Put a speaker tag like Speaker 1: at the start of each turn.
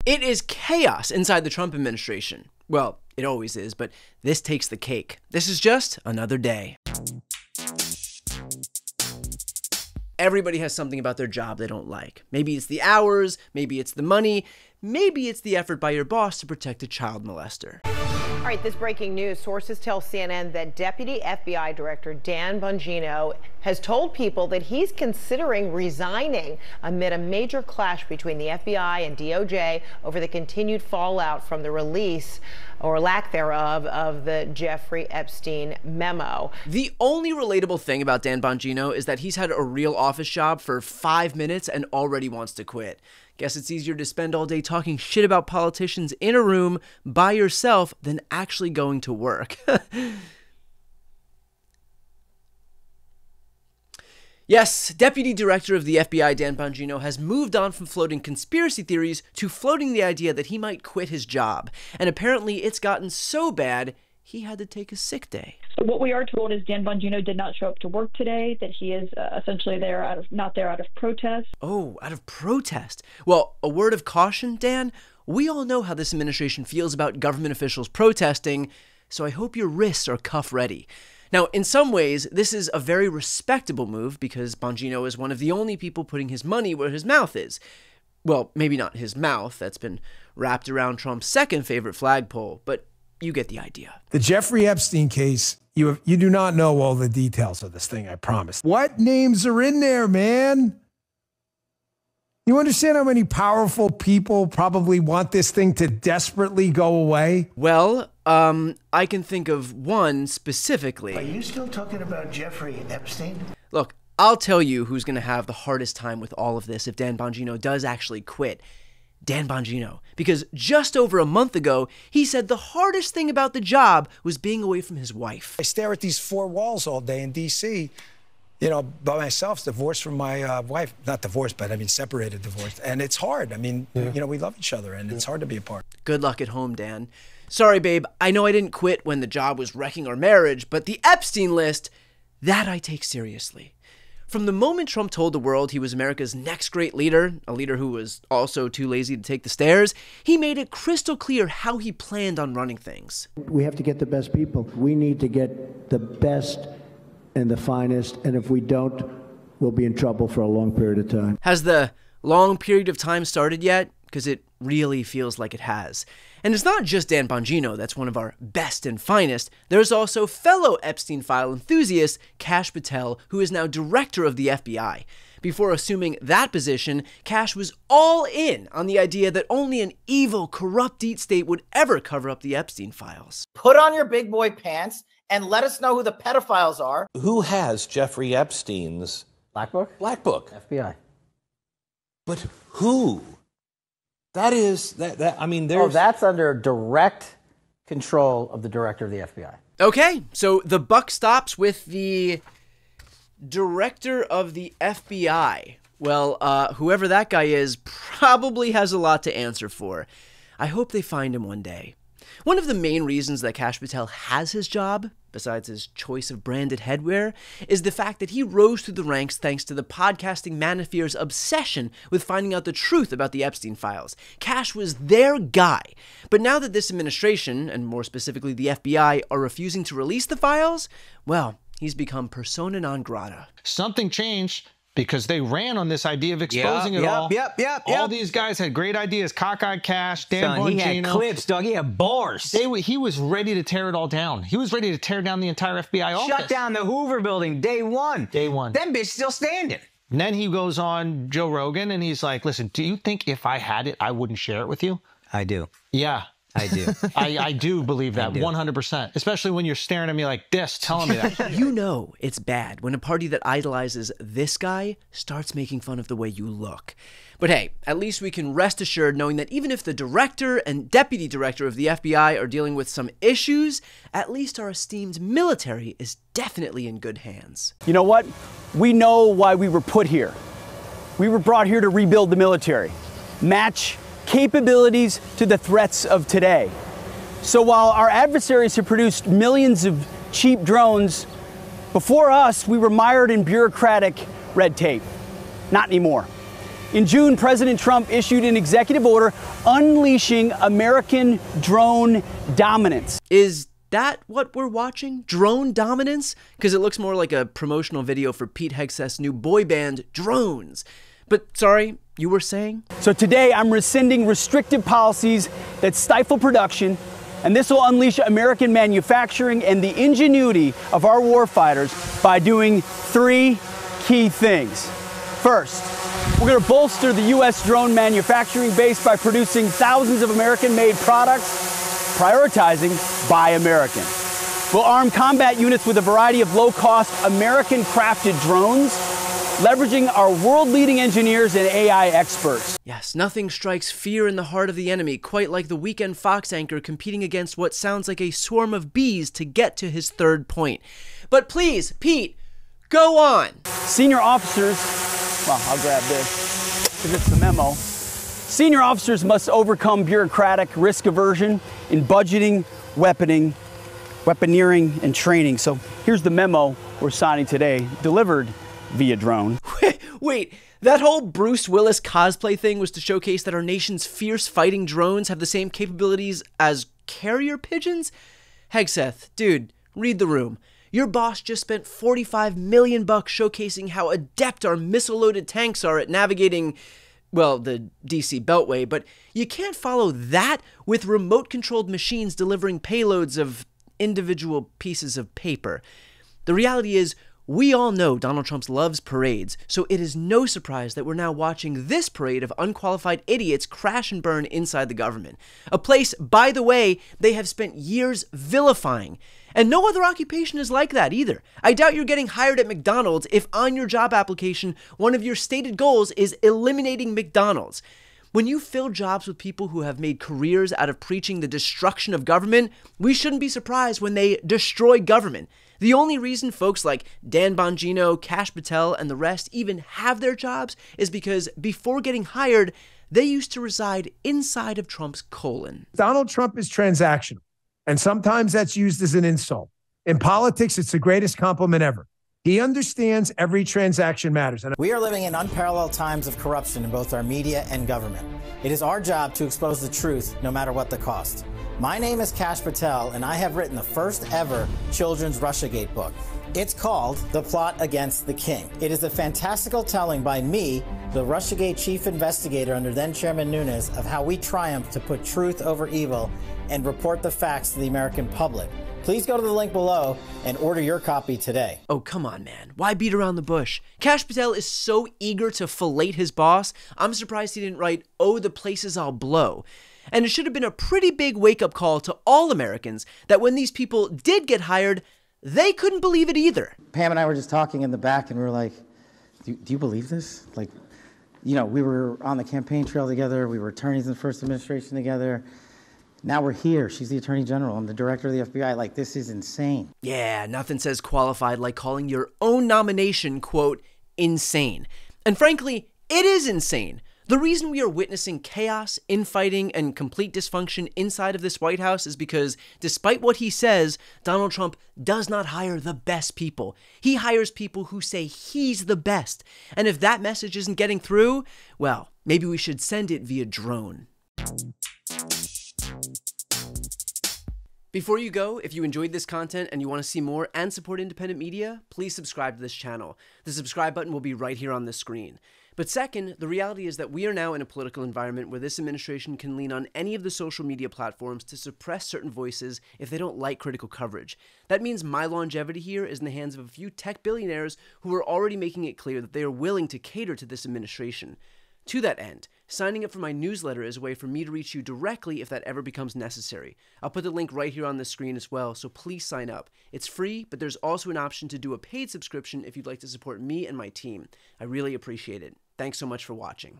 Speaker 1: It is chaos inside the Trump administration. Well, it always is, but this takes the cake. This is just another day. Everybody has something about their job they don't like. Maybe it's the hours, maybe it's the money, maybe it's the effort by your boss to protect a child molester.
Speaker 2: All right, this breaking news. Sources tell CNN that Deputy FBI Director Dan Bongino has told people that he's considering resigning amid a major clash between the FBI and DOJ over the continued fallout from the release, or lack thereof, of the Jeffrey Epstein memo.
Speaker 1: The only relatable thing about Dan Bongino is that he's had a real office job for 5 minutes and already wants to quit. Guess it's easier to spend all day talking shit about politicians in a room by yourself than actually going to work. Yes, Deputy Director of the FBI Dan Bongino has moved on from floating conspiracy theories to floating the idea that he might quit his job. And apparently it's gotten so bad, he had to take a sick day.
Speaker 3: So what we are told is Dan Bongino did not show up to work today, that he is essentially not there out of protest.
Speaker 1: Oh, out of protest. Well, a word of caution, Dan. We all know how this administration feels about government officials protesting, so I hope your wrists are cuff ready. Now, in some ways, this is a very respectable move because Bongino is one of the only people putting his money where his mouth is. Well, maybe not his mouth, that's been wrapped around Trump's second favorite flagpole, but you get the idea.
Speaker 4: The Jeffrey Epstein case, you do not know all the details of this thing, I promise. What names are in there, man? You understand how many powerful people probably want this thing to desperately go away?
Speaker 1: Well, I can think of one specifically.
Speaker 5: Are you still talking about Jeffrey Epstein?
Speaker 1: Look, I'll tell you who's going to have the hardest time with all of this if Dan Bongino does actually quit. Dan Bongino. Because just over a month ago, he said the hardest thing about the job was being away from his wife.
Speaker 4: I stare at these four walls all day in D.C., you know, by myself, divorced from my wife. Not divorced, but I mean separated, divorced. And it's hard. I mean, you know, we love each other, and it's hard to be apart.
Speaker 1: Good luck at home, Dan. Sorry, babe. I know I didn't quit when the job was wrecking our marriage, but the Epstein list, that I take seriously. From the moment Trump told the world he was America's next great leader, a leader who was also too lazy to take the stairs, he made it crystal clear how he planned on running things.
Speaker 6: We have to get the best people. We need to get the best and the finest, and if we don't, we'll be in trouble for a long period of time.
Speaker 1: Has the long period of time started yet? Because it really feels like it has. And it's not just Dan Bongino that's one of our best and finest. There's also fellow Epstein file enthusiast Kash Patel, who is now director of the FBI. Before assuming that position, Kash was all in on the idea that only an evil, corrupt deep state would ever cover up the Epstein files.
Speaker 7: Put on your big boy pants and let us know who the pedophiles are.
Speaker 8: Who has Jeffrey Epstein's
Speaker 9: Black Book?
Speaker 8: Black Book.
Speaker 9: FBI.
Speaker 8: But who? That is, I mean, there's...
Speaker 9: Oh, that's under direct control of the director of the FBI.
Speaker 1: Okay, so the buck stops with the director of the FBI. Well, whoever that guy is probably has a lot to answer for. I hope they find him one day. One of the main reasons that Kash Patel has his job, besides his choice of branded headwear, is the fact that he rose through the ranks thanks to the podcasting manosphere's obsession with finding out the truth about the Epstein files. Kash was their guy. But now that this administration, and more specifically the FBI, are refusing to release the files, well, he's become persona non grata.
Speaker 10: Something changed because they ran on this idea of exposing it all. All these guys had great ideas. Cockeyed Kash, Dan Bongino.
Speaker 9: He had clips, dog. He had bars.
Speaker 10: He was ready to tear it all down. He was ready to tear down the entire FBI office.
Speaker 9: Shut down the Hoover building day one.
Speaker 10: Day one.
Speaker 9: Them bitch still standing.
Speaker 10: And then he goes on Joe Rogan and he's like, listen, do you think if I had it, I wouldn't share it with you?
Speaker 9: I do.
Speaker 10: Yeah.
Speaker 9: I do.
Speaker 10: I do believe that 100%, especially when you're staring at me like this, telling me that.
Speaker 1: You know it's bad when a party that idolizes this guy starts making fun of the way you look. But hey, at least we can rest assured knowing that even if the director and deputy director of the FBI are dealing with some issues, at least our esteemed military is definitely in good hands.
Speaker 11: You know what? We know why we were put here. We were brought here to rebuild the military, match capabilities to the threats of today. So while our adversaries have produced millions of cheap drones, before us, we were mired in bureaucratic red tape. Not anymore. In June, President Trump issued an executive order unleashing American drone dominance.
Speaker 1: Is that what we're watching? Drone dominance? Because it looks more like a promotional video for Pete Hegseth's new boy band, Drones. But sorry, you were saying?
Speaker 11: So today I'm rescinding restrictive policies that stifle production, and this will unleash American manufacturing and the ingenuity of our warfighters by doing 3 key things. First, we're going to bolster the U.S. drone manufacturing base by producing thousands of American-made products, prioritizing Buy American. We'll arm combat units with a variety of low-cost, American-crafted drones, leveraging our world-leading engineers and AI experts.
Speaker 1: Yes, nothing strikes fear in the heart of the enemy quite like the weekend Fox anchor competing against what sounds like a swarm of bees to get to his third point. But please, Pete, go on.
Speaker 11: Senior officers, well, I'll grab this because it's the memo. Senior officers must overcome bureaucratic risk aversion in budgeting, weaponeering, and training. So here's the memo we're signing today, delivered via drone.
Speaker 1: Wait, that whole Bruce Willis cosplay thing was to showcase that our nation's fierce fighting drones have the same capabilities as carrier pigeons? Hegseth, dude, read the room. Your boss just spent $45 million showcasing how adept our missile-loaded tanks are at navigating, well, the DC Beltway, but you can't follow that with remote-controlled machines delivering payloads of individual pieces of paper. The reality is, we all know Donald Trump loves parades, so it is no surprise that we're now watching this parade of unqualified idiots crash and burn inside the government. A place, by the way, they have spent years vilifying. And no other occupation is like that either. I doubt you're getting hired at McDonald's if on your job application, one of your stated goals is eliminating McDonald's. When you fill jobs with people who have made careers out of preaching the destruction of government, we shouldn't be surprised when they destroy government. The only reason folks like Dan Bongino, Kash Patel, and the rest even have their jobs is because before getting hired, they used to reside inside of Trump's colon.
Speaker 4: Donald Trump is transactional, and sometimes that's used as an insult. In politics, it's the greatest compliment ever. He understands every transaction matters.
Speaker 12: We are living in unparalleled times of corruption in both our media and government. It is our job to expose the truth, no matter what the cost. My name is Kash Patel, and I have written the first ever children's Russiagate book. It's called The Plot Against the King. It is a fantastical telling by me, the Russiagate chief investigator under then Chairman Nunes, of how we triumphed to put truth over evil and report the facts to the American public. Please go to the link below and order your copy today.
Speaker 1: Oh, come on, man. Why beat around the bush? Kash Patel is so eager to fillet his boss, I'm surprised he didn't write, "Oh, the places I'll blow." And it should have been a pretty big wake-up call to all Americans that when these people did get hired, they couldn't believe it either.
Speaker 12: Pam and I were just talking in the back, and we were like, do you believe this? Like, you know, we were on the campaign trail together. We were attorneys in the first administration together. Now we're here. She's the Attorney General. I'm the Director of the FBI. Like, this is insane.
Speaker 1: Yeah, nothing says qualified like calling your own nomination, quote, insane. And frankly, it is insane. The reason we are witnessing chaos, infighting, and complete dysfunction inside of this White House is because, despite what he says, Donald Trump does not hire the best people. He hires people who say he's the best. And if that message isn't getting through, well, maybe we should send it via drone. Before you go, if you enjoyed this content and you want to see more and support independent media, please subscribe to this channel. The subscribe button will be right here on the screen. But second, the reality is that we are now in a political environment where this administration can lean on any of the social media platforms to suppress certain voices if they don't like critical coverage. That means my longevity here is in the hands of a few tech billionaires who are already making it clear that they are willing to cater to this administration. To that end, signing up for my newsletter is a way for me to reach you directly if that ever becomes necessary. I'll put the link right here on the screen as well, so please sign up. It's free, but there's also an option to do a paid subscription if you'd like to support me and my team. I really appreciate it. Thanks so much for watching.